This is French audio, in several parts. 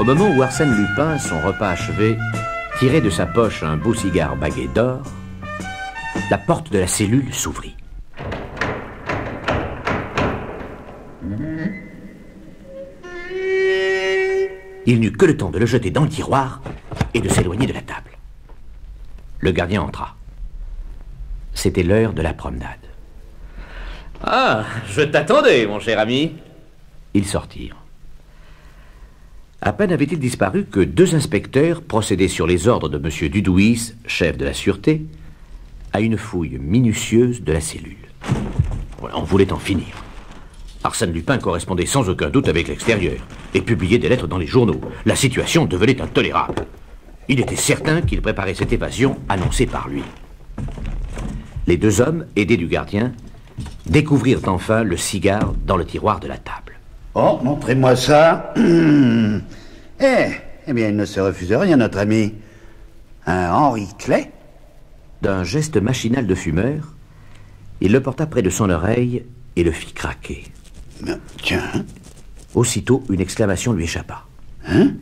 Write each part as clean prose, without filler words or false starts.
Au moment où Arsène Lupin, son repas achevé, tirait de sa poche un beau cigare bagué d'or, la porte de la cellule s'ouvrit. Il n'eut que le temps de le jeter dans le tiroir et de s'éloigner de la table. Le gardien entra. C'était l'heure de la promenade. « Ah, je t'attendais, mon cher ami !» Ils sortirent. À peine avait-il disparu que 2 inspecteurs procédaient sur les ordres de M. Dudouis, chef de la sûreté, à une fouille minutieuse de la cellule. On voulait en finir. Arsène Lupin correspondait sans aucun doute avec l'extérieur et publiait des lettres dans les journaux. La situation devenait intolérable. Il était certain qu'il préparait cette évasion annoncée par lui. Les 2 hommes, aidés du gardien, découvrirent enfin le cigare dans le tiroir de la table. Oh, montrez-moi ça. Eh bien, il ne se refuse rien, notre ami. Un Henri Clay. D'un geste machinal de fumeur, il le porta près de son oreille et le fit craquer. Tiens. Aussitôt, une exclamation lui échappa. Hein?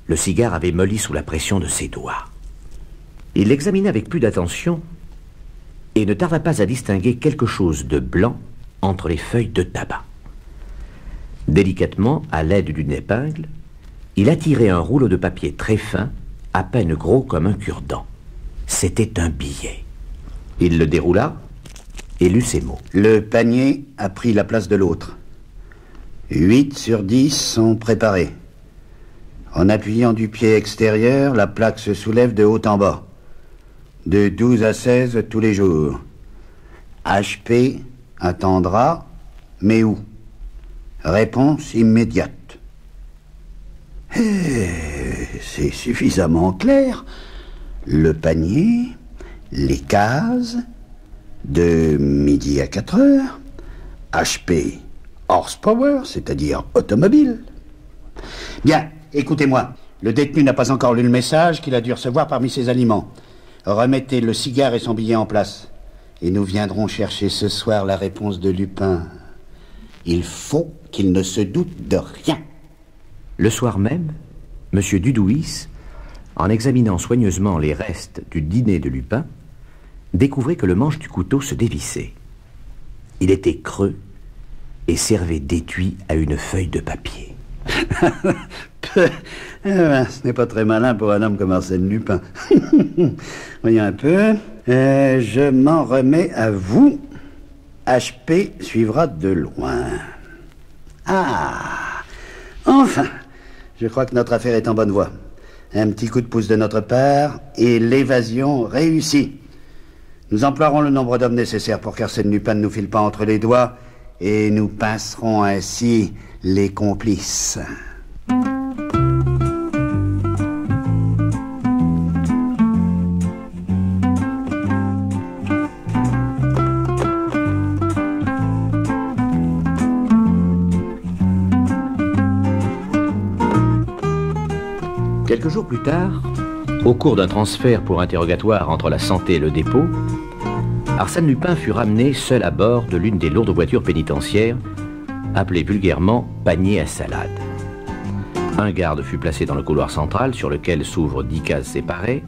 Le cigare avait molli sous la pression de ses doigts. Il l'examina avec plus d'attention et ne tarda pas à distinguer quelque chose de blanc entre les feuilles de tabac. Délicatement, à l'aide d'une épingle, il attirait un rouleau de papier très fin, à peine gros comme un cure-dent. C'était un billet. Il le déroula et lut ces mots. Le panier a pris la place de l'autre. 8 sur 10 sont préparés. En appuyant du pied extérieur, la plaque se soulève de haut en bas. De 12 à 16 tous les jours. HP attendra, mais où? Réponse immédiate. C'est suffisamment clair. Le panier, les cases, de midi à 4 heures, HP horsepower, c'est-à-dire automobile. Bien, écoutez-moi. Le détenu n'a pas encore lu le message qu'il a dû recevoir parmi ses aliments. Remettez le cigare et son billet en place. Et nous viendrons chercher ce soir la réponse de Lupin. Il faut qu'il ne se doute de rien. Le soir même, M. Dudouis, en examinant soigneusement les restes du dîner de Lupin, découvrit que le manche du couteau se dévissait. Il était creux et servait d'étui à une feuille de papier. Ce n'est pas très malin pour un homme comme Arsène Lupin. Voyons un peu. Je m'en remets à vous. HP suivra de loin. Ah, enfin, je crois que notre affaire est en bonne voie. Un petit coup de pouce de notre part et l'évasion réussie. Nous emploierons le nombre d'hommes nécessaires pour qu'Arsène Lupin ne nous file pas entre les doigts et nous pincerons ainsi les complices. Quelques jours plus tard, au cours d'un transfert pour interrogatoire entre la santé et le dépôt, Arsène Lupin fut ramené seul à bord de l'une des lourdes voitures pénitentiaires, appelée vulgairement panier à salade. Un garde fut placé dans le couloir central sur lequel s'ouvrent 10 cases séparées.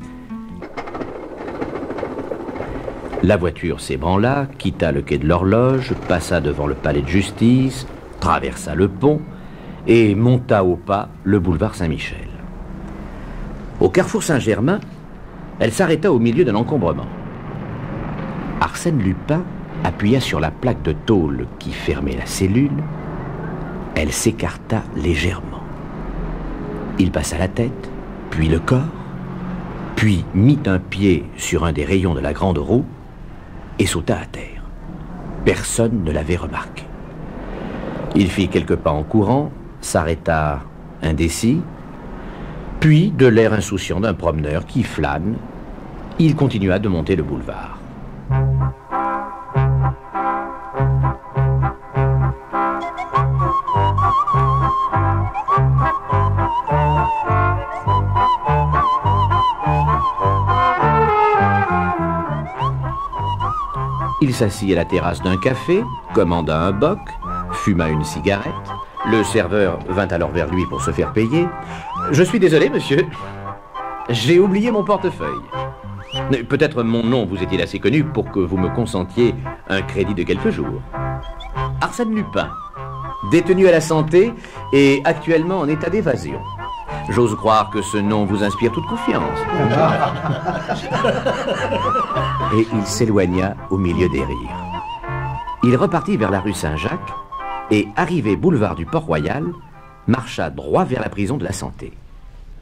La voiture s'ébranla, quitta le quai de l'Horloge, passa devant le palais de justice, traversa le pont et monta au pas le boulevard Saint-Michel. Au carrefour Saint-Germain, elle s'arrêta au milieu d'un encombrement. Arsène Lupin appuya sur la plaque de tôle qui fermait la cellule. Elle s'écarta légèrement. Il passa la tête, puis le corps, puis mit un pied sur un des rayons de la grande roue et sauta à terre. Personne ne l'avait remarqué. Il fit quelques pas en courant, s'arrêta indécis, puis, de l'air insouciant d'un promeneur qui flâne, il continua de monter le boulevard. Il s'assit à la terrasse d'un café, commanda un bock, fuma une cigarette, Le serveur vint alors vers lui pour se faire payer. « Je suis désolé, monsieur. J'ai oublié mon portefeuille. Peut-être mon nom vous est-il assez connu pour que vous me consentiez un crédit de quelques jours. Arsène Lupin, détenu à la santé et actuellement en état d'évasion. J'ose croire que ce nom vous inspire toute confiance. » Et il s'éloigna au milieu des rires. Il repartit vers la rue Saint-Jacques et, arrivé boulevard du Port-Royal, marcha droit vers la prison de la Santé.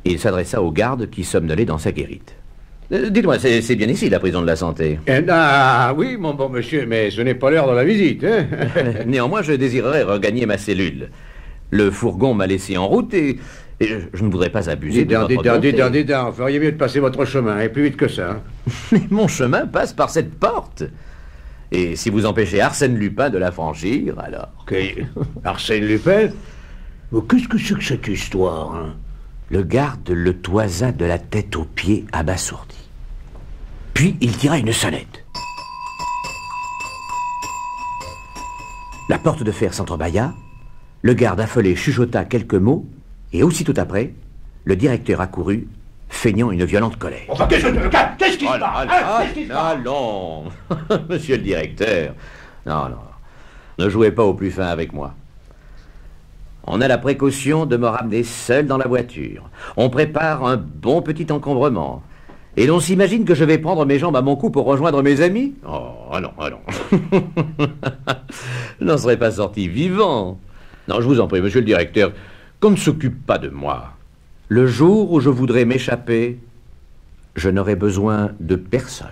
Il s'adressa au garde qui somnolait dans sa guérite. Dites-moi, c'est bien ici la prison de la Santé? Ah oui, mon bon monsieur, mais ce n'est pas l'heure de la visite, hein. Néanmoins, je désirerais regagner ma cellule. Le fourgon m'a laissé en route et je ne voudrais pas abuser de votre bonté. Dites, vous feriez mieux de passer votre chemin, et plus vite que ça. Mais mon chemin passe par cette porte. Et si vous empêchez Arsène Lupin de la franchir, alors... Arsène Lupin? Qu'est-ce que c'est que cette histoire, hein? Le garde le toisa de la tête aux pieds, abasourdi. Puis il tira une sonnette. La porte de fer s'entrebâilla, le garde affolé chuchota quelques mots, et aussitôt après, le directeur accourut, feignant une violente colère. Enfin, qu'est-ce qui se passe? Allons, monsieur le directeur. Non, ne jouez pas au plus fin avec moi. On a la précaution de me ramener seul dans la voiture. On prépare un bon petit encombrement. Et l'on s'imagine que je vais prendre mes jambes à mon cou pour rejoindre mes amis? Oh, allons. Je n'en serais pas sorti vivant. Non, je vous en prie, monsieur le directeur, qu'on ne s'occupe pas de moi. Le jour où je voudrais m'échapper, je n'aurai besoin de personne.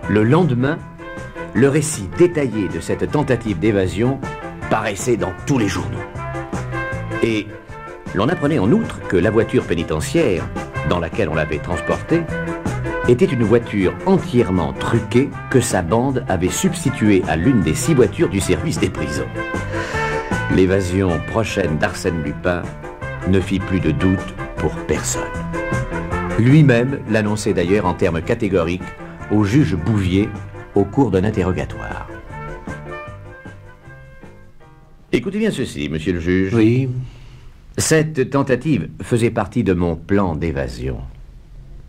Le lendemain, le récit détaillé de cette tentative d'évasion paraissait dans tous les journaux. Et l'on apprenait en outre que la voiture pénitentiaire, dans laquelle on l'avait transporté, était une voiture entièrement truquée que sa bande avait substituée à l'une des 6 voitures du service des prisons. L'évasion prochaine d'Arsène Lupin ne fit plus de doute pour personne. Lui-même l'annonçait d'ailleurs en termes catégoriques au juge Bouvier au cours d'un interrogatoire. Écoutez bien ceci, monsieur le juge. Oui. Cette tentative faisait partie de mon plan d'évasion.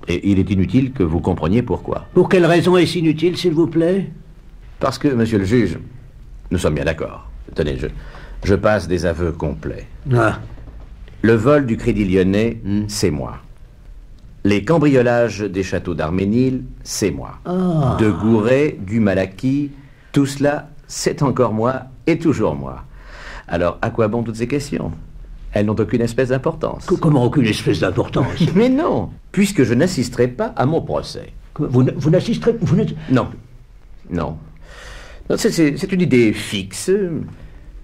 Et il est inutile que vous compreniez pourquoi. Pour quelle raison est-ce inutile, s'il vous plaît? Parce que, monsieur le juge, nous sommes bien d'accord. Tenez, je passe des aveux complets. Ah. Le vol du Crédit Lyonnais, c'est moi. Les cambriolages des châteaux d'Arménil, c'est moi. Ah. De Gouret, du Malaquis, tout cela, c'est encore moi et toujours moi. Alors, à quoi bon toutes ces questions? Elles n'ont aucune espèce d'importance. Comment aucune espèce d'importance? Mais non, puisque je n'assisterai pas à mon procès. Vous n'assisterez... Non. C'est une idée fixe,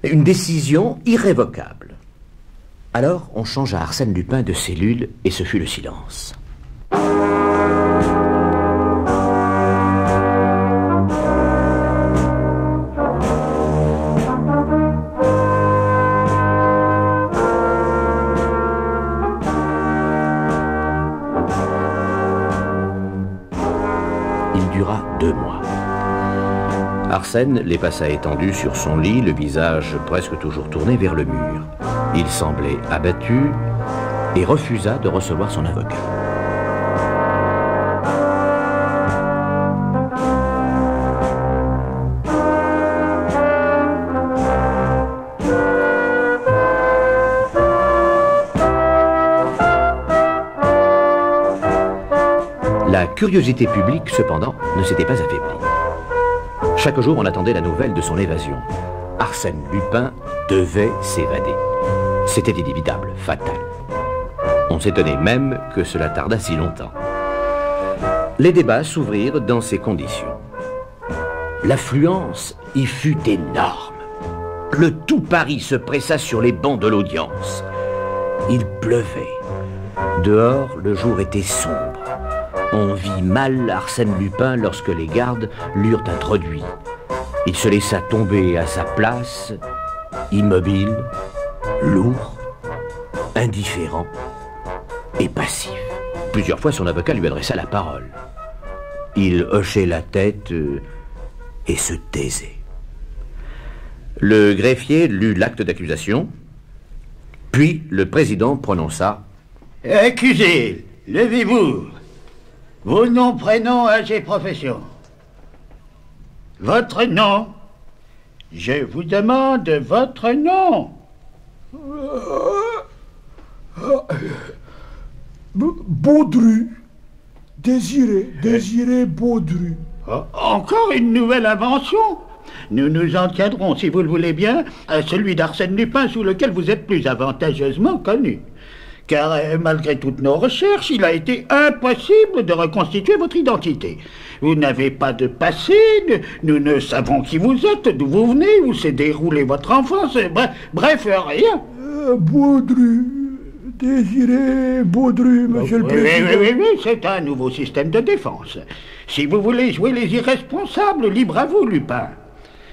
une décision irrévocable. Alors, on changea Arsène Lupin de cellule et ce fut le silence. Il dura 2 mois. Arsène les passa étendu sur son lit, le visage presque toujours tourné vers le mur. Il semblait abattu et refusa de recevoir son avocat. La curiosité publique, cependant, ne s'était pas affaiblie. Chaque jour, on attendait la nouvelle de son évasion. Arsène Lupin devait s'évader. C'était inévitable, fatal. On s'étonnait même que cela tardât si longtemps. Les débats s'ouvrirent dans ces conditions. L'affluence y fut énorme. Le tout Paris se pressa sur les bancs de l'audience. Il pleuvait. Dehors, le jour était sombre. On vit mal Arsène Lupin lorsque les gardes l'eurent introduit. Il se laissa tomber à sa place, immobile, lourd, indifférent et passif. Plusieurs fois, son avocat lui adressa la parole. Il hochait la tête et se taisait. Le greffier lut l'acte d'accusation, puis le président prononça « Accusé, levez-vous. Vos noms, prénoms, âge et profession. Votre nom. Je vous demande votre nom. » Baudru. Désiré Baudru. Encore une nouvelle invention. Nous nous en tiendrons, si vous le voulez bien, à celui d'Arsène Lupin sous lequel vous êtes plus avantageusement connu. Car malgré toutes nos recherches, il a été impossible de reconstituer votre identité. Vous n'avez pas de passé, nous ne savons qui vous êtes, d'où vous venez, où s'est déroulée votre enfance, bref, rien. Baudru. Désiré Baudru, monsieur le président. Oui, c'est un nouveau système de défense. Si vous voulez jouer les irresponsables, libre à vous, Lupin.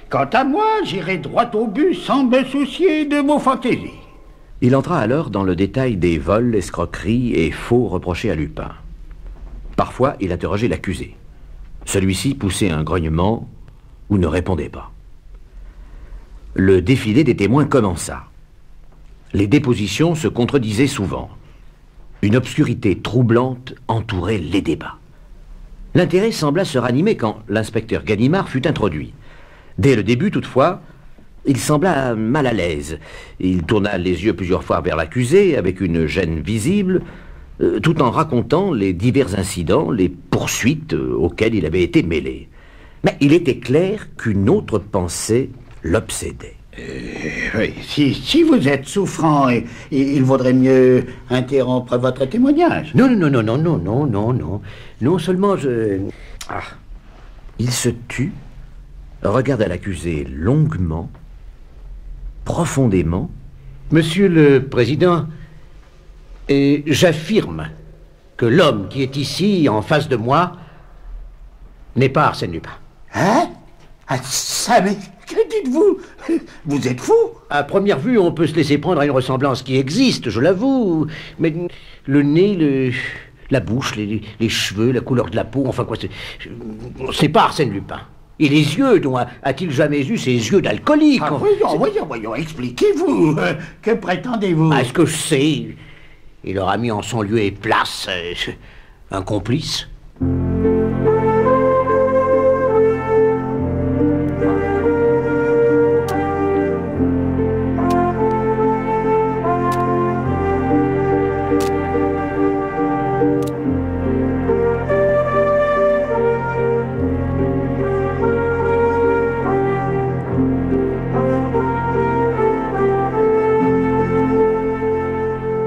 Quant à moi, j'irai droit au but sans me soucier de vos fantaisies. Il entra alors dans le détail des vols, escroqueries et faux reprochés à Lupin. Parfois, il interrogeait l'accusé. Celui-ci poussait un grognement ou ne répondait pas. Le défilé des témoins commença. Les dépositions se contredisaient souvent. Une obscurité troublante entourait les débats. L'intérêt sembla se ranimer quand l'inspecteur Ganimard fut introduit. Dès le début, toutefois, il sembla mal à l'aise. Il tourna les yeux plusieurs fois vers l'accusé, avec une gêne visible, tout en racontant les divers incidents, les poursuites auxquelles il avait été mêlé. Mais il était clair qu'une autre pensée l'obsédait. Oui, si vous êtes souffrant, il vaudrait mieux interrompre votre témoignage. Non. Non seulement je... Il se tut, regarda l'accusé longuement, profondément. Monsieur le Président, j'affirme que l'homme qui est ici, en face de moi, n'est pas Arsène Lupin. Hein? Ça, mais que dites-vous? Vous êtes fou? À première vue, on peut se laisser prendre à une ressemblance qui existe, je l'avoue. Mais le nez, la bouche, les cheveux, la couleur de la peau, enfin quoi, c'est pas Arsène Lupin. Et les yeux, dont a-t-il jamais eu ces yeux d'alcoolique? Voyons, expliquez-vous. Que prétendez-vous? À ce que je sais, il aura mis en son lieu et place un complice.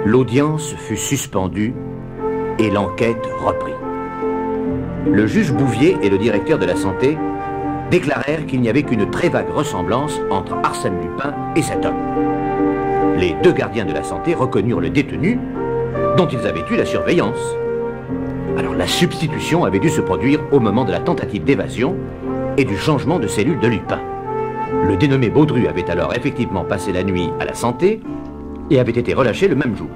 L'audience fut suspendue et l'enquête reprit. Le juge Bouvier et le directeur de la santé déclarèrent qu'il n'y avait qu'une très vague ressemblance entre Arsène Lupin et cet homme. Les deux gardiens de la santé reconnurent le détenu dont ils avaient eu la surveillance. Alors la substitution avait dû se produire au moment de la tentative d'évasion et du changement de cellule de Lupin. Le dénommé Baudru avait alors effectivement passé la nuit à la santé et avait été relâché le même jour.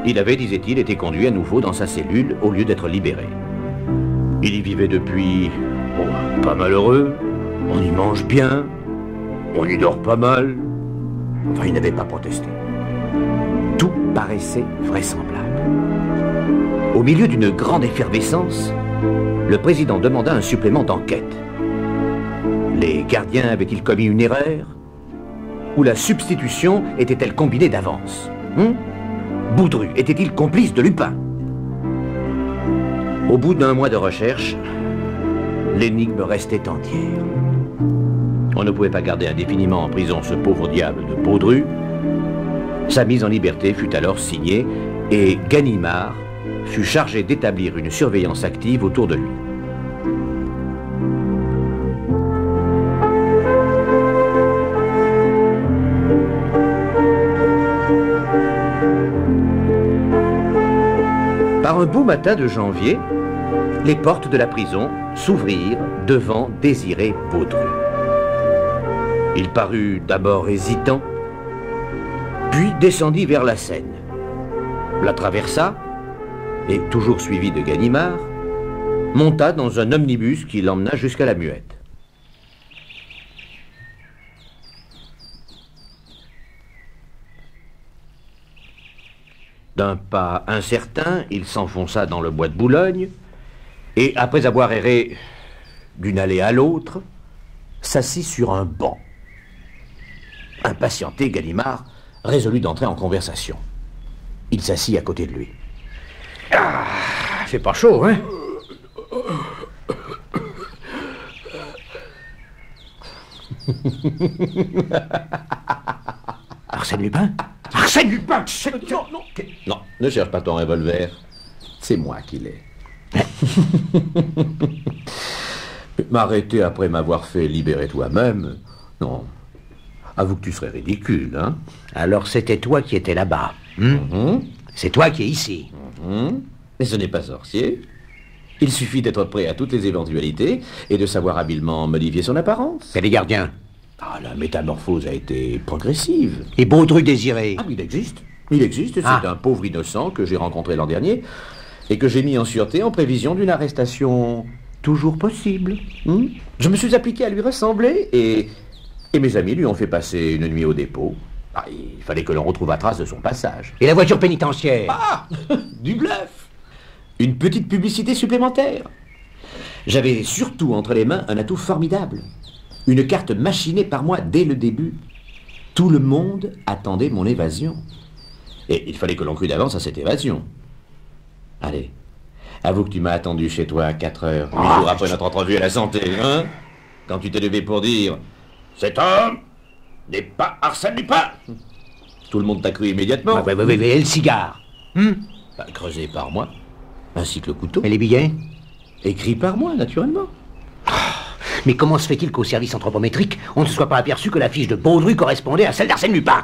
Il avait, disait-il, été conduit à nouveau dans sa cellule au lieu d'être libéré. Il y vivait depuis... pas malheureux, on y mange bien, on y dort pas mal. Enfin, il n'avait pas protesté. Tout paraissait vraisemblable. Au milieu d'une grande effervescence, le président demanda un supplément d'enquête. Les gardiens avaient-ils commis une erreur? Ou la substitution était-elle combinée d'avance? Baudru était-il complice de Lupin? Au bout d'un mois de recherche, l'énigme restait entière. On ne pouvait pas garder indéfiniment en prison ce pauvre diable de Baudru. Sa mise en liberté fut alors signée et Ganimard fut chargé d'établir une surveillance active autour de lui. Par un beau matin de janvier, les portes de la prison s'ouvrirent devant Désiré Baudru. Il parut d'abord hésitant, puis descendit vers la Seine, la traversa, et toujours suivi de Ganimard, monta dans un omnibus qui l'emmena jusqu'à la Muette. D'un pas incertain, il s'enfonça dans le bois de Boulogne, et après avoir erré d'une allée à l'autre, s'assit sur un banc. Impatienté, Ganimard résolut d'entrer en conversation. Il s'assit à côté de lui. « Ah, c'est pas chaud, hein ?» Arsène Lupin? Arsène Lupin! Non, non, non, ne cherche pas ton revolver. C'est moi qui l'ai. M'arrêter après m'avoir fait libérer toi-même, non. Avoue que tu serais ridicule, hein? Alors c'était toi qui étais là-bas. C'est toi qui es ici. Mais ce n'est pas sorcier. Il suffit d'être prêt à toutes les éventualités et de savoir habilement modifier son apparence. C'est les gardiens. Ah, la métamorphose a été progressive. Et Baudru Désiré? Ah, il existe. Il existe. C'est un pauvre innocent que j'ai rencontré l'an dernier et que j'ai mis en sûreté en prévision d'une arrestation toujours possible. Je me suis appliqué à lui ressembler et mes amis lui ont fait passer une nuit au dépôt. Ah, il fallait que l'on retrouve trace de son passage. Et la voiture pénitentiaire? Ah, du bluff. Une petite publicité supplémentaire. J'avais surtout entre les mains un atout formidable. Une carte machinée par moi dès le début. Tout le monde attendait mon évasion. Et il fallait que l'on crût d'avance à cette évasion. Allez, avoue que tu m'as attendu chez toi à 4 heures, 8 jours après notre entrevue à la santé, hein? Quand tu t'es levé pour dire « Cet homme n'est pas Arsène Lupin !» Tout le monde t'a cru immédiatement. Oui, et le cigare? Creusé par moi, ainsi que le couteau. Et les billets? Écrit par moi, naturellement. Mais comment se fait-il qu'au service anthropométrique, on ne se soit pas aperçu que la fiche de Baudru correspondait à celle d'Arsène Lupin?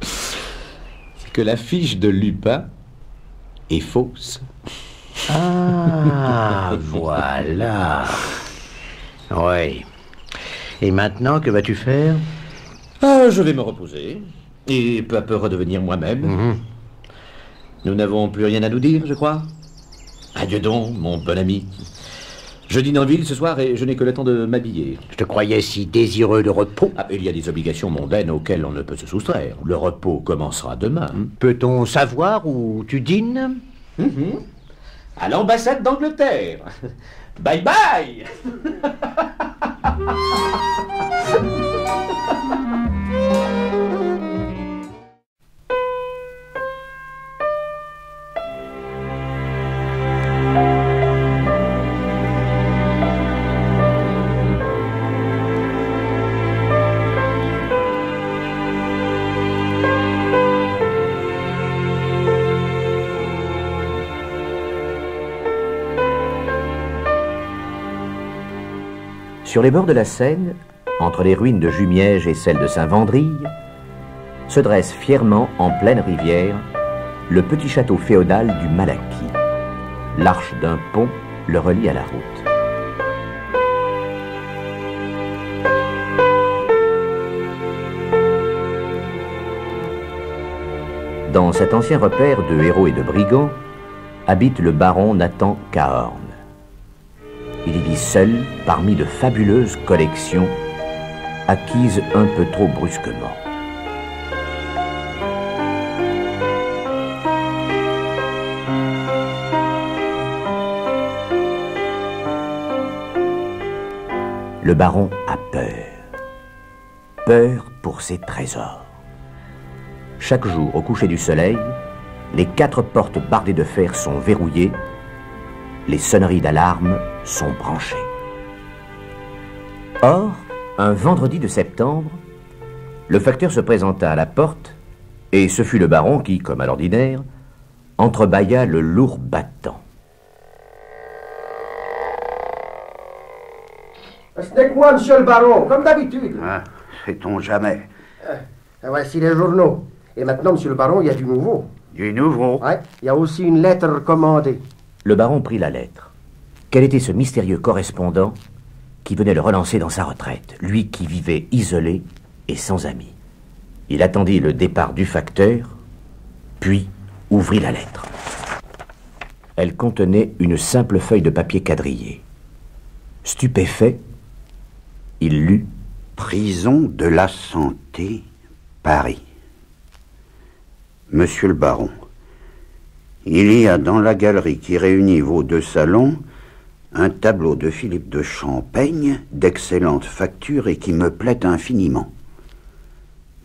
C'est que la fiche de Lupin est fausse. Ah, voilà. Oui. Et maintenant, que vas-tu faire? Ah, je vais me reposer et peu à peu redevenir moi-même. Nous n'avons plus rien à nous dire, je crois. Adieu donc, mon bon ami. Je dîne en ville ce soir et je n'ai que le temps de m'habiller. Je te croyais si désireux de repos. Ah, il y a des obligations mondaines auxquelles on ne peut se soustraire. Le repos commencera demain. Peut-on savoir où tu dînes? À l'ambassade d'Angleterre. Bye bye. Sur les bords de la Seine, entre les ruines de Jumièges et celles de Saint-Vendrille, se dresse fièrement, en pleine rivière, le petit château féodal du Malaquis. L'arche d'un pont le relie à la route. Dans cet ancien repère de héros et de brigands, habite le baron Nathan Cahorn. Il y vit seul parmi de fabuleuses collections acquises un peu trop brusquement. Le baron a peur. Peur pour ses trésors. Chaque jour, au coucher du soleil, les 4 portes bardées de fer sont verrouillées, les sonneries d'alarme sont branchées. Or, un vendredi de septembre, le facteur se présenta à la porte, et ce fut le baron qui, comme à l'ordinaire, entrebâilla le lourd battant. Ce n'est que moi, monsieur le baron, comme d'habitude. Sait-on jamais. Voici les journaux. Et maintenant, monsieur le baron, il y a du nouveau. Du nouveau. Ouais, il y a aussi une lettre recommandée. Le baron prit la lettre. Quel était ce mystérieux correspondant qui venait le relancer dans sa retraite, lui qui vivait isolé et sans amis? Il attendit le départ du facteur, puis ouvrit la lettre. Elle contenait une simple feuille de papier quadrillé. Stupéfait, il lut « Prison de la Santé, Paris. Monsieur le baron, il y a dans la galerie qui réunit vos deux salons un tableau de Philippe de Champaigne d'excellente facture et qui me plaît infiniment.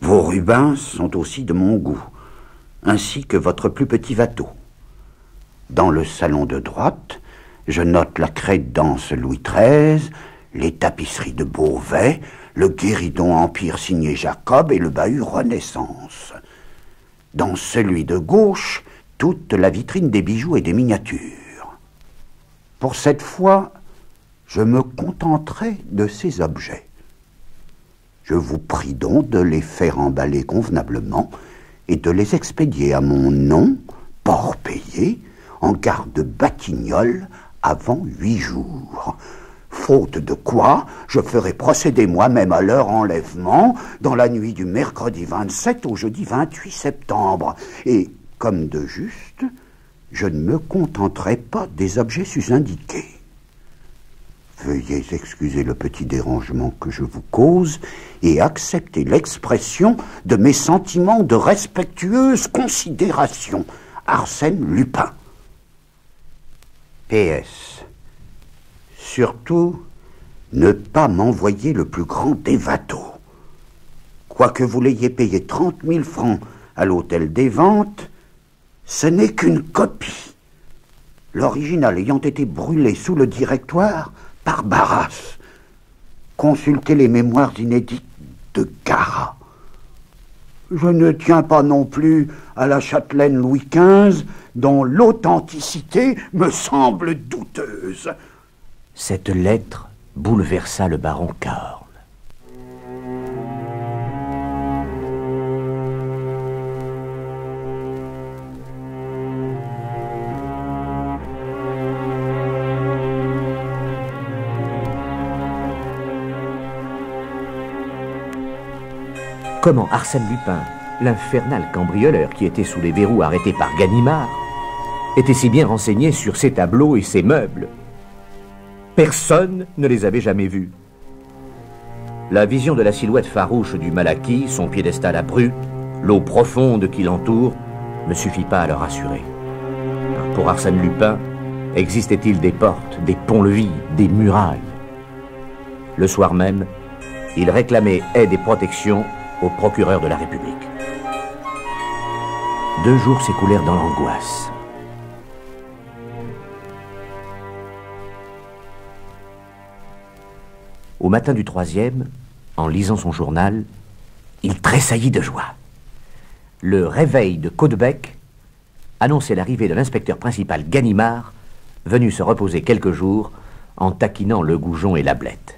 Vos Rubens sont aussi de mon goût, ainsi que votre plus petit Watteau. Dans le salon de droite, je note la crédence Louis XIII, les tapisseries de Beauvais, le guéridon Empire signé Jacob et le bahut Renaissance. Dans celui de gauche, toute la vitrine des bijoux et des miniatures. Pour cette fois, je me contenterai de ces objets. Je vous prie donc de les faire emballer convenablement et de les expédier à mon nom, port payé, en gare de Batignolles avant 8 jours. Faute de quoi, je ferai procéder moi-même à leur enlèvement dans la nuit du mercredi 27 au jeudi 28 septembre. Et, comme de juste, je ne me contenterai pas des objets sus-indiqués. Veuillez excuser le petit dérangement que je vous cause et accepter l'expression de mes sentiments de respectueuse considération. Arsène Lupin. PS. Surtout, ne pas m'envoyer le plus grand des Watteau. Quoique vous l'ayez payé 30 000 francs à l'hôtel des Ventes, ce n'est qu'une copie. L'original ayant été brûlé sous le directoire par Barras. Consultez les mémoires inédites de Garat. Je ne tiens pas non plus à la châtelaine Louis XV, dont l'authenticité me semble douteuse. Cette lettre bouleversa le baron Cahorn. Comment Arsène Lupin, l'infernal cambrioleur qui était sous les verrous arrêté par Ganimard, était si bien renseigné sur ses tableaux et ses meubles? Personne ne les avait jamais vus. La vision de la silhouette farouche du Malaquis, son piédestal à bru, l'eau profonde qui l'entoure, ne suffit pas à le rassurer. Pour Arsène Lupin, existait-il des portes, des ponts-levis, des murailles? Le soir même, il réclamait aide et protection au procureur de la République. 2 jours s'écoulèrent dans l'angoisse. Au matin du 3e, en lisant son journal, il tressaillit de joie. Le réveil de Caudebec annonçait l'arrivée de l'inspecteur principal Ganimard, venu se reposer quelques jours en taquinant le goujon et la blette.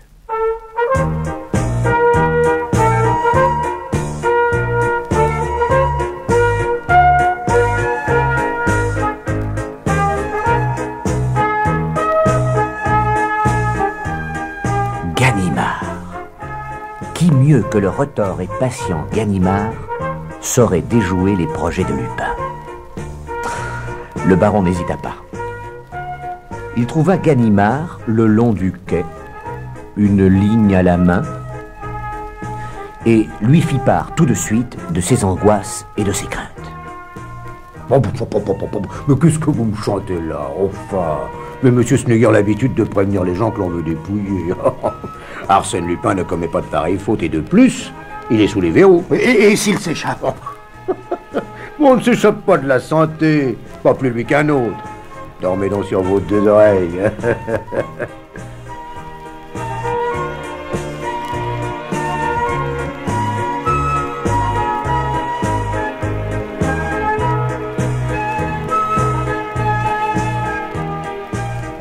Qui mieux que le retors et patient Ganimard saurait déjouer les projets de Lupin? Le baron n'hésita pas. Il trouva Ganimard le long du quai, une ligne à la main, et lui fit part tout de suite de ses angoisses et de ses craintes. Mais qu'est-ce que vous me chantez là, enfin? Mais monsieur, ce n'est guère l'habitude de prévenir les gens que l'on veut dépouiller. Arsène Lupin ne commet pas de pareille faute, et de plus, il est sous les verrous. Et s'il s'échappe? On ne s'échappe pas de la santé, pas plus lui qu'un autre. Dormez donc sur vos 2 oreilles.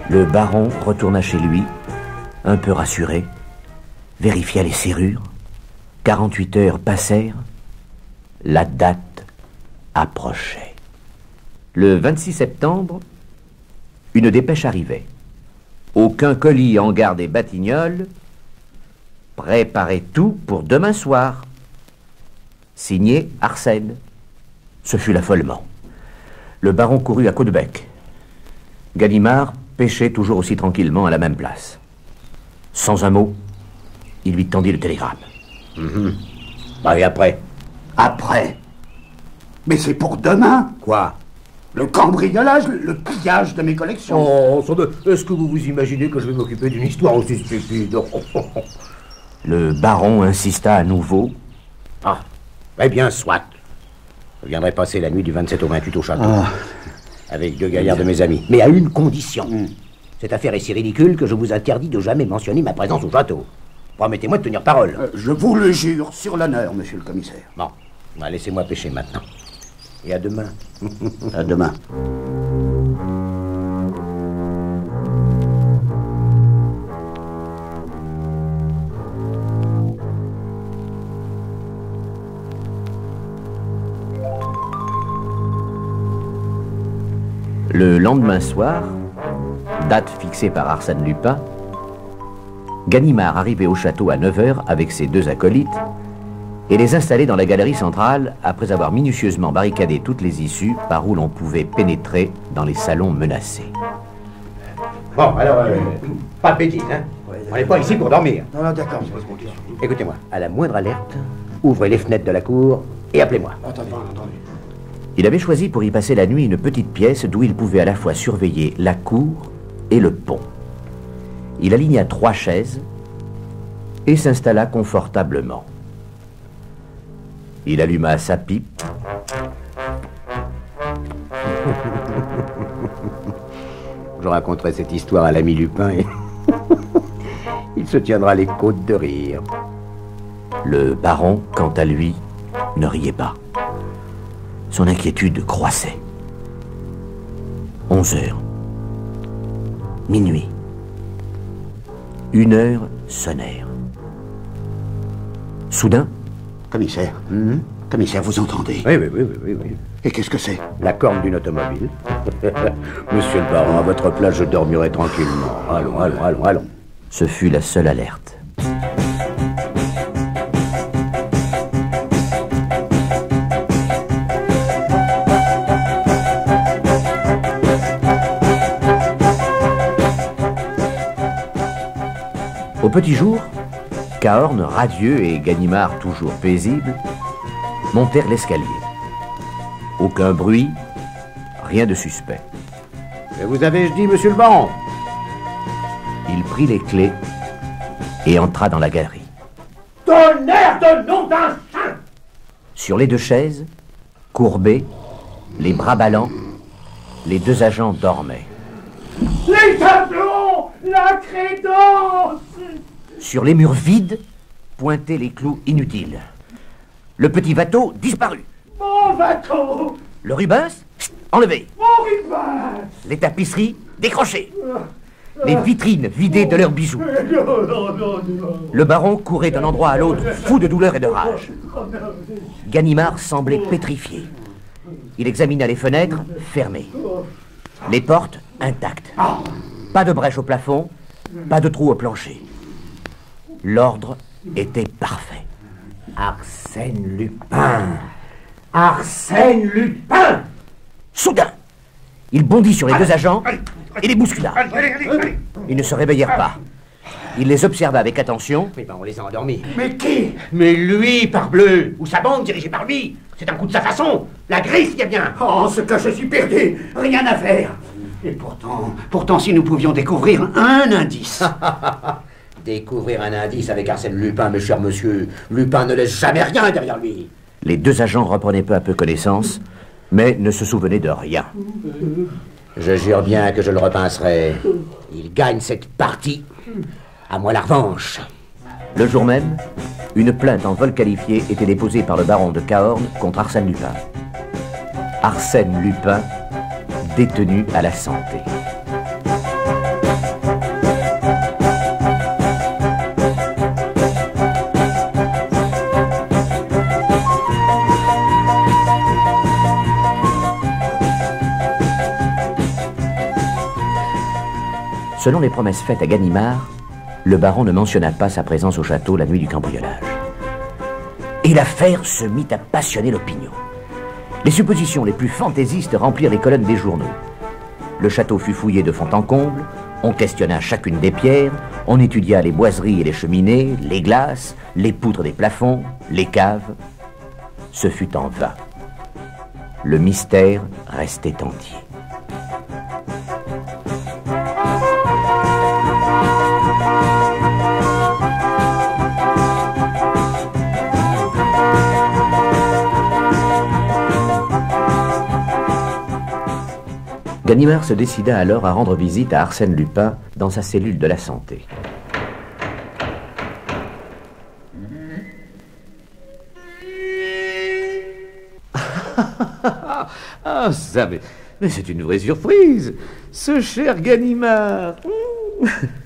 Le baron retourna chez lui, un peu rassuré, vérifia les serrures. 48 heures passèrent, la date approchait. Le 26 septembre, une dépêche arrivait. Aucun colis en gare des Batignolles. Préparez tout pour demain soir. Signé Arsène. Ce fut l'affolement. Le baron courut à Caudebec. Ganimard pêchait toujours aussi tranquillement à la même place. Sans un mot, il lui tendit le télégramme. Bah, et après? Après. Mais c'est pour demain. Quoi? Le cambriolage, le pillage de mes collections. Oh, est-ce que vous vous imaginez que je vais m'occuper d'une histoire aussi stupide? Le baron insista à nouveau. Ah, eh bien, soit. Je viendrai passer la nuit du 27 au 28 au château. Avec 2 gaillards de mes amis. Mais à une condition. Cette affaire est si ridicule que je vous interdis de jamais mentionner ma présence au château. Promettez-moi de tenir parole. Je vous le jure, sur l'honneur, monsieur le commissaire. Bon, bah, laissez-moi pêcher maintenant. Et à demain. À demain. Le lendemain soir, date fixée par Arsène Lupin, Ganimard arrivait au château à 9 h avec ses 2 acolytes et les installait dans la galerie centrale après avoir minutieusement barricadé toutes les issues par où l'on pouvait pénétrer dans les salons menacés. Bon, alors, pas de bêtises, hein? On n'est pas ici pour dormir. Non, d'accord. Écoutez-moi, à la moindre alerte, ouvrez les fenêtres de la cour et appelez-moi. Attendez. Il avait choisi pour y passer la nuit une petite pièce d'où il pouvait à la fois surveiller la cour et le pont. Il aligna 3 chaises et s'installa confortablement. Il alluma sa pipe. Je raconterai cette histoire à l'ami Lupin et il se tiendra les côtes de rire. Le baron, quant à lui, ne riait pas. Son inquiétude croissait. 11 h. Minuit. 1 heure sonnèrent. Soudain, Commissaire. Commissaire, vous entendez? Oui. Et qu'est-ce que c'est? La corne d'une automobile. Monsieur le baron, à votre place, je dormirai tranquillement. Allons. ce fut la seule alerte. Au petit jour, Cahorn, radieux et Ganimard, toujours paisible, montèrent l'escalier. Aucun bruit, rien de suspect. Que vous avez-je dit, monsieur le baron? Il prit les clés et entra dans la galerie. Tonnerre de nom d'un saint! Sur les deux chaises, courbés, les bras ballants, les deux agents dormaient. Les tableaux, la crédence. Sur les murs vides, pointaient les clous inutiles. Le petit Watteau disparut. Mon Watteau, Le Rubens, enlevé. mon Rubens. Les tapisseries, décrochées. Les vitrines vidées de leurs bijoux. Non. Le baron courait d'un endroit à l'autre, fou de douleur et de rage. Ganimard semblait pétrifié. Il examina les fenêtres, fermées. Les portes, intactes. Pas de brèche au plafond, pas de trou au plancher. L'ordre était parfait. Arsène Lupin! Arsène Lupin! Soudain, il bondit sur les deux agents et les bouscula. Ils ne se réveillèrent pas. Il les observa avec attention. Eh ben, on les a endormis. Mais qui? Mais lui, parbleu! Ou sa bande dirigée par lui! C'est un coup de sa façon! La griffe, y a bien! Oh, ce que je suis perdu. Rien à faire. Et pourtant, si nous pouvions découvrir un indice. Découvrir un indice avec Arsène Lupin, mes chers monsieur. Lupin ne laisse jamais rien derrière lui. Les deux agents reprenaient peu à peu connaissance, mais ne se souvenaient de rien. Je jure bien que je le repincerai. Il gagne cette partie. À moi la revanche. Le jour même, une plainte en vol qualifié était déposée par le baron de Cahorn contre Arsène Lupin. Arsène Lupin, détenu à la santé. Selon les promesses faites à Ganimard, le baron ne mentionna pas sa présence au château la nuit du cambriolage. Et l'affaire se mit à passionner l'opinion. Les suppositions les plus fantaisistes remplirent les colonnes des journaux. Le château fut fouillé de fond en comble, on questionna chacune des pierres, on étudia les boiseries et les cheminées, les glaces, les poutres des plafonds, les caves. Ce fut en vain. Le mystère restait entier. Ganimard se décida alors à rendre visite à Arsène Lupin dans sa cellule de la santé. Ah, ça, mais c'est une vraie surprise. Ce cher Ganimard,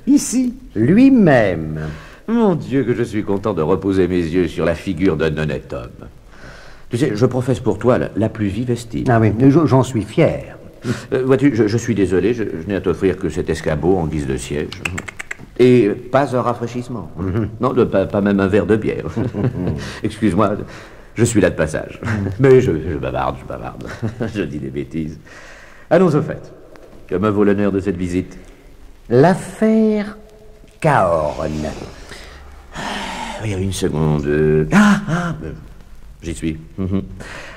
ici, Lui-même. Mon Dieu, que je suis content de reposer mes yeux sur la figure d'un honnête homme. Tu sais, je professe pour toi la plus vive estime. Ah oui, j'en suis fier. Vois-tu, je suis désolé, je n'ai à t'offrir que cet escabeau en guise de siège. Et pas un rafraîchissement. Non, pas même un verre de bière. Excuse-moi, je suis là de passage. Mais je bavarde. Je dis des bêtises. Allons au fait. Que me vaut l'honneur de cette visite? L'affaire Cahorn. Il y a une seconde. J'y suis.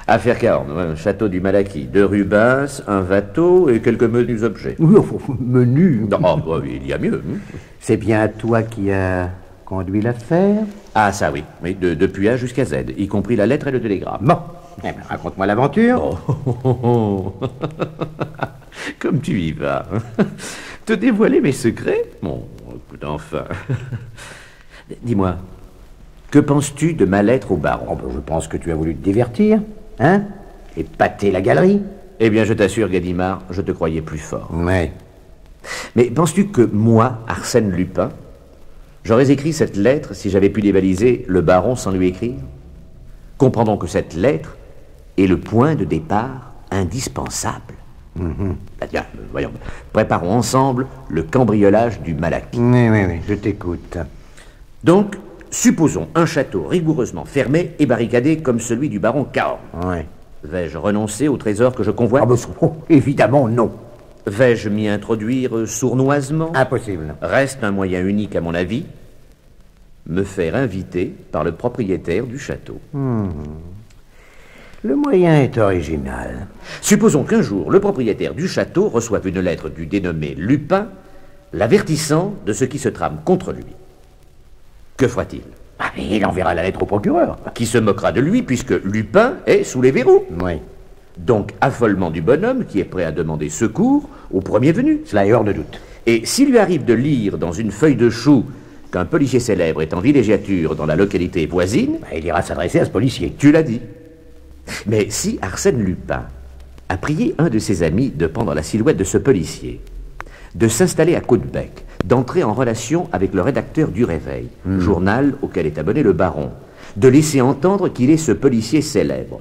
Affaire Cahorn, un château du Malaquis, 2 Rubens, un watteau et quelques menus objets. Menu. Non, il y a mieux. C'est bien toi qui as conduit l'affaire? Ah, ça oui. Depuis A jusqu'à Z, y compris la lettre et le télégramme. Bon, eh bien, raconte-moi l'aventure. Oh. Comme tu y vas. Te dévoiler mes secrets? Bon, écoute, enfin. Dis-moi, que penses-tu de ma lettre au baron? Je pense que tu as voulu te divertir, hein? Épater la galerie. Eh bien, je t'assure, Ganimard, je te croyais plus fort. Ouais. Mais penses-tu que moi, Arsène Lupin, j'aurais écrit cette lettre si j'avais pu dévaliser le baron sans lui écrire? Comprends donc que cette lettre est le point de départ indispensable. Tiens, voyons, préparons ensemble le cambriolage du Malaquis. Oui, je t'écoute. Donc, supposons un château rigoureusement fermé et barricadé comme celui du baron Cahorn. Ouais. Vais-je renoncer au trésor que je convoite? Évidemment non. Vais-je m'y introduire sournoisement? Impossible. Reste un moyen unique à mon avis, me faire inviter par le propriétaire du château. Le moyen est original. Supposons qu'un jour, le propriétaire du château reçoive une lettre du dénommé Lupin, l'avertissant de ce qui se trame contre lui. Que fera-t-il? Il enverra la lettre au procureur. Qui se moquera de lui puisque Lupin est sous les verrous. Oui. Donc affolement du bonhomme qui est prêt à demander secours au premier venu. Cela est hors de doute. Et s'il lui arrive de lire dans une feuille de chou qu'un policier célèbre est en villégiature dans la localité voisine, Il ira s'adresser à ce policier. tu l'as dit. Mais si Arsène Lupin a prié un de ses amis de prendre la silhouette de ce policier, de s'installer à Caudebec, d'entrer en relation avec le rédacteur du Réveil, journal auquel est abonné le baron, de laisser entendre qu'il est ce policier célèbre,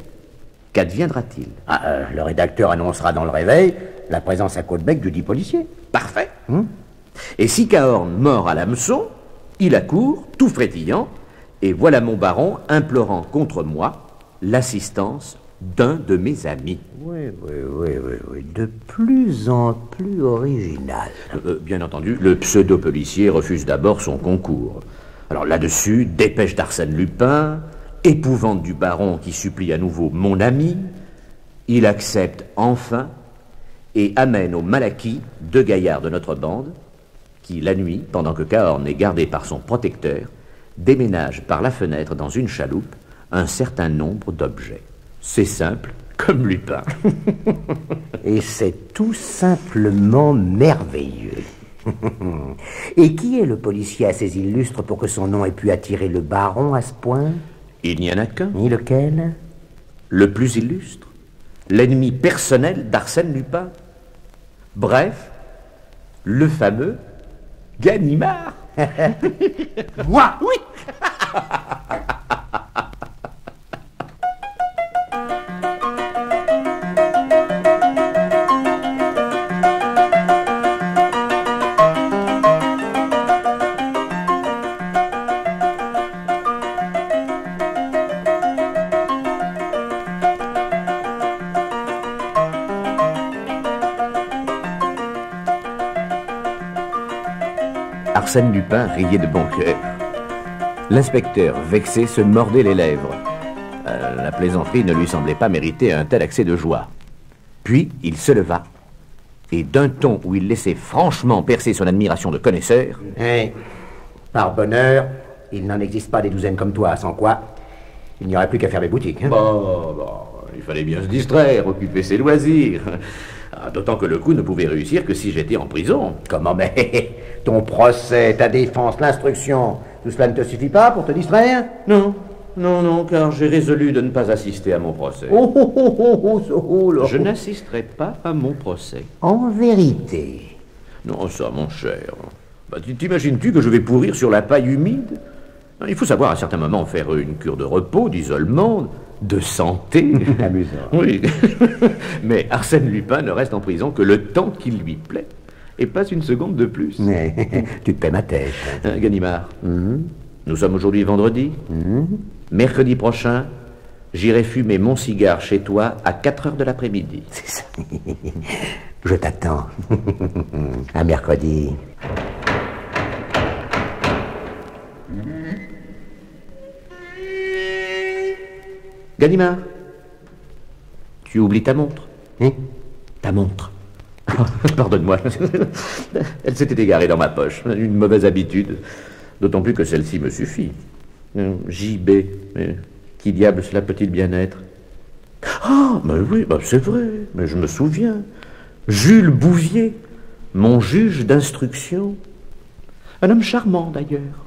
qu'adviendra-t-il? Le rédacteur annoncera dans le Réveil la présence à Caudebec du dit policier. Parfait. Et si Cahorn mord à l'hameçon, il accourt, tout frétillant, et voilà mon baron implorant contre moi l'assistance d'un de mes amis. Oui. De plus en plus original. Bien entendu, le pseudo-policier refuse d'abord son concours. Alors là-dessus, dépêche d'Arsène Lupin, épouvante du baron qui supplie à nouveau mon ami, il accepte enfin et amène au Malaquis 2 gaillards de notre bande qui, la nuit, pendant que Cahorn est gardé par son protecteur, déménagent par la fenêtre dans une chaloupe un certain nombre d'objets. C'est simple, comme Lupin. Et c'est tout simplement merveilleux. Et qui est le policier assez illustre pour que son nom ait pu attirer le baron à ce point? Il n'y en a qu'un. Ni lequel? Le plus illustre. L'ennemi personnel d'Arsène Lupin. Bref, le fameux Ganimard. Moi? Oui. Arsène Lupin riait de bon cœur. L'inspecteur, vexé, se mordait les lèvres. La plaisanterie ne lui semblait pas mériter un tel accès de joie. Puis il se leva, et d'un ton où il laissait franchement percer son admiration de connaisseur... Hein, par bonheur, il n'en existe pas des douzaines comme toi, sans quoi il n'y aurait plus qu'à faire des boutiques. Hein. Bon, il fallait bien se distraire, occuper ses loisirs. D'autant que le coup ne pouvait réussir que si j'étais en prison. Comment, mais ton procès, ta défense, l'instruction, tout cela ne te suffit pas pour te distraire? Non, car j'ai résolu de ne pas assister à mon procès. Je n'assisterai pas à mon procès. En vérité? Non, ça, mon cher. T'imagines-tu que je vais pourrir sur la paille humide? Il faut savoir à certains moments faire une cure de repos, d'isolement, de santé. Amusant. Oui. Mais Arsène Lupin ne reste en prison que le temps qu'il lui plaît. Et pas une seconde de plus. Mais tu te paies ma tête. Ganimard, nous sommes aujourd'hui vendredi. Mercredi prochain, j'irai fumer mon cigare chez toi à 4 heures de l'après-midi. C'est ça. Je t'attends. À mercredi. Ganimard, tu oublies ta montre. Hein? Ta montre. Pardonne-moi. Elle s'était égarée dans ma poche. Une mauvaise habitude. D'autant plus que celle-ci me suffit. JB. Mais qui diable cela peut-il bien être? Ah, mais oui, c'est vrai. Mais je me souviens. Jules Bouvier, mon juge d'instruction. Un homme charmant, d'ailleurs.